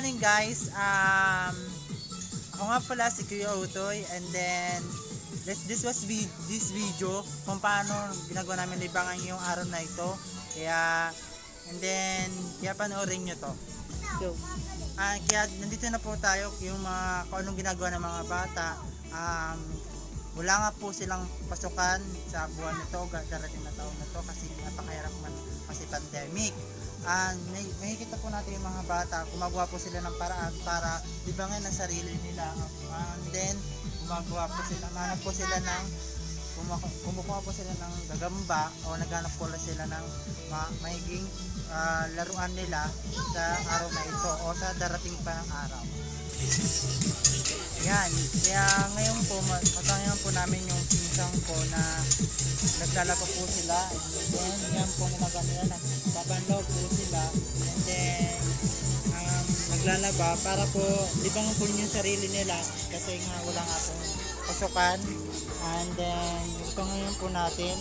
morning guys. Ako nga pala si Kuya Utoy, and then this video kung paano ginagawa namin libangan yung araw na ito. Kaya panoorin nyo to. Go. Kaya nandito na po tayo yung kung anong ginagawa ng mga bata. Wala nga po silang pasukan sa buwan nito, darating na taon na to, kasi napakahirap man kasi pandemic. Makikita po natin yung mga bata, gumagawa po sila ng paraan para libangin ang sarili nila. And then gumagawa po sila, kumukuha po sila ng gagamba, o naghanap po sila ng mahiging laruan nila sa araw na ito o sa darating pa ng araw. Yan, kaya ngayon po matangihan po namin yung pinsang ko na naglalaba po sila, and then yan po ginagawa nila, nagbabanlaw po sila, and then naglalaba para po libangan po yung sarili nila kasi nga wala nga pong pasukan. And then ito ngayon po natin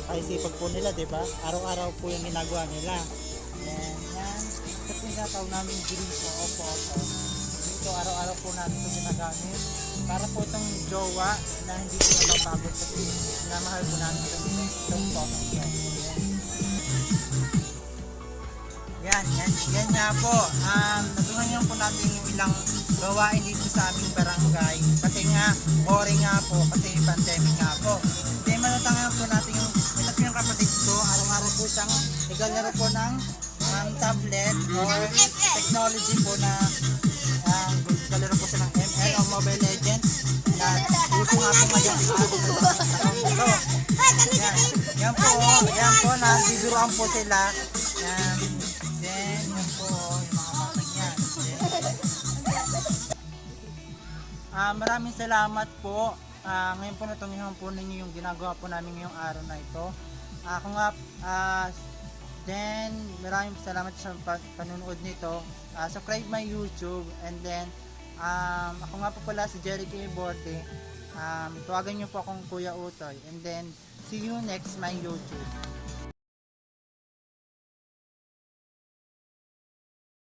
ay sipag po nila, diba? Araw-araw po yung ginagawa nila. And yan, ito po yung natawag namin green po. Opo. Ito araw-araw po natin ito ginagamit para po itong jowa na hindi po napapagod kasi namahal po namin itong potong ito. Yan nga po. Natulungan po natin yung ilang gawain dito sa aming barangay kasi nga ori nga po kasi pandemic nga po. Then manutangan po natin yung kapatid ko, araw-araw po siyang naglalaro po ng tablet or technology po na naglalaro po siya ng ML o Mobile Legends na uso nga po ngayon ito. Yan po, nabibiruan po sila. Then yan po yung mga batang yan. Maraming salamat po. Ngayon po natungihan po ninyo yung ginagawa po namin ngayong araw na ito. Then maraming salamat sa panunood nito. Subscribe my YouTube, and then ako nga po pala si Jericho Borde. Tawagan nyo po akong Kuya Utoy, and then see you next my YouTube.